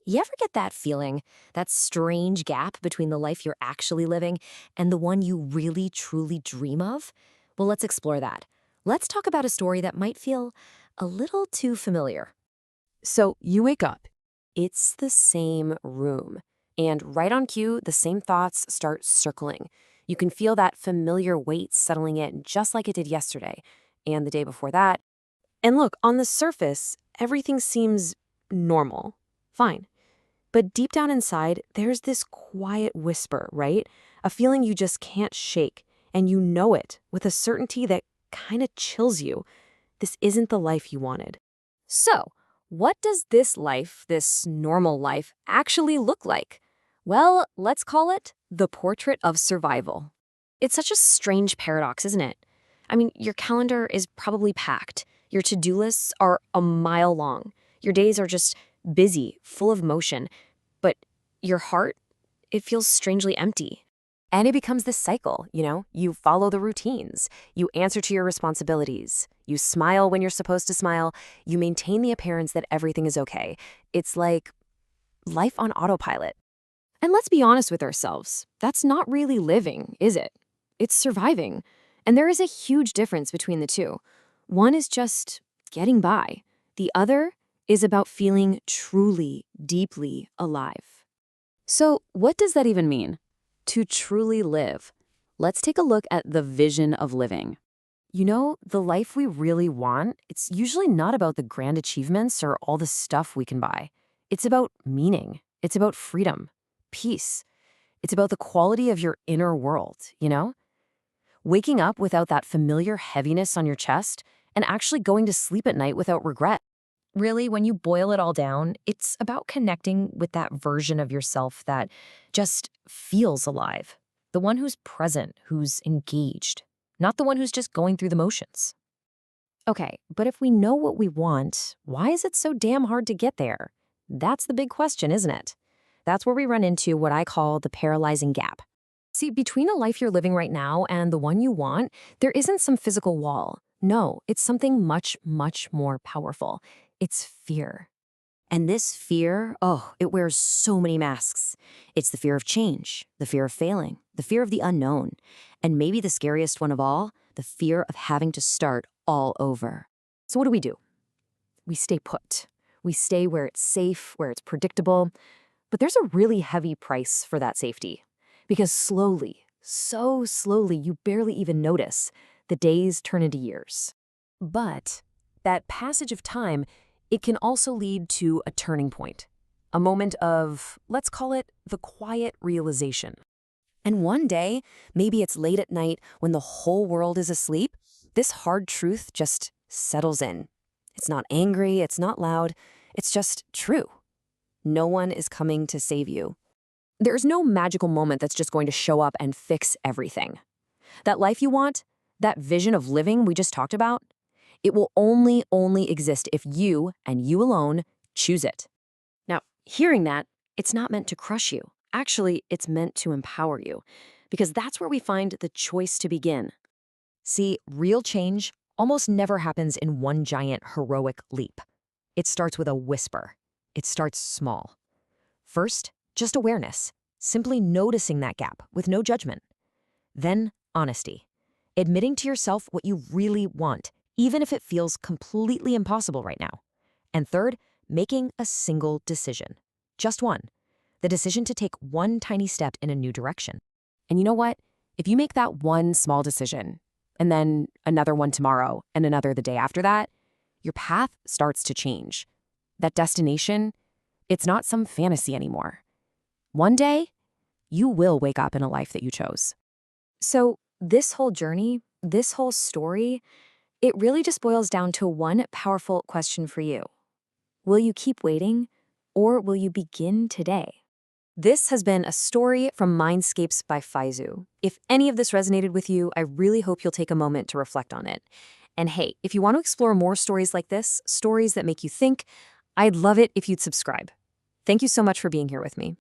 You ever get that feeling, that strange gap between the life you're actually living and the one you really truly dream of? Well, let's explore that. Let's talk about a story that might feel a little too familiar. So you wake up. It's the same room. And right on cue, the same thoughts start circling. You can feel that familiar weight settling in just like it did yesterday and the day before that. And look, on the surface, everything seems normal, fine. But deep down inside, there's this quiet whisper, right? A feeling you just can't shake, and you know it with a certainty that kind of chills you. This isn't the life you wanted. So, what does this life, this normal life, actually look like? Well, let's call it the portrait of survival. It's such a strange paradox, isn't it? I mean, your calendar is probably packed. Your to-do lists are a mile long. Your days are just busy, full of motion. But your heart, it feels strangely empty. And it becomes this cycle, You follow the routines. You answer to your responsibilities. You smile when you're supposed to smile. You maintain the appearance that everything is okay. It's like life on autopilot. And let's be honest with ourselves. That's not really living, is it? It's surviving. And there is a huge difference between the two. One is just getting by. The other is about feeling truly, deeply alive. So what does that even mean? To truly live. Let's take a look at the vision of living. The life we really want, it's usually not about the grand achievements or all the stuff we can buy. It's about meaning. It's about freedom, peace. It's about the quality of your inner world? Waking up without that familiar heaviness on your chest and actually going to sleep at night without regret. Really, when you boil it all down, it's about connecting with that version of yourself that just feels alive. The one who's present, who's engaged, not the one who's just going through the motions. Okay, but if we know what we want, why is it so damn hard to get there? That's the big question, isn't it? That's where we run into what I call the paralyzing gap. See, between the life you're living right now and the one you want, there isn't some physical wall. No, it's something much, much more powerful. It's fear. And this fear, it wears so many masks. It's the fear of change, the fear of failing, the fear of the unknown, and maybe the scariest one of all, the fear of having to start all over. So what do? We stay put. We stay where it's safe, where it's predictable. But there's a really heavy price for that safety. Because slowly, so slowly, you barely even notice. The days turn into years. But that passage of time, it can also lead to a turning point, a moment of, let's call it, the quiet realization. And one day, maybe it's late at night when the whole world is asleep, this hard truth just settles in. It's not angry, it's not loud, it's just true. No one is coming to save you. There's no magical moment that's just going to show up and fix everything. That life you want, that vision of living we just talked about, it will only exist if you, and you alone, choose it. Now, hearing that, it's not meant to crush you. Actually, it's meant to empower you, because that's where we find the choice to begin. See, real change almost never happens in one giant heroic leap. It starts with a whisper. It starts small. First, just awareness, simply noticing that gap with no judgment. Then, honesty, admitting to yourself what you really want, even if it feels completely impossible right now. And third, making a single decision. Just one. The decision to take one tiny step in a new direction. And you know what? If you make that one small decision, and then another one tomorrow, and another the day after that, your path starts to change. That destination, it's not some fantasy anymore. One day, you will wake up in a life that you chose. So this whole journey, this whole story, it really just boils down to one powerful question for you. Will you keep waiting, or will you begin today? This has been a story from Mindscapes by Faizu. If any of this resonated with you, I really hope you'll take a moment to reflect on it. And hey, if you want to explore more stories like this, stories that make you think, I'd love it if you'd subscribe. Thank you so much for being here with me.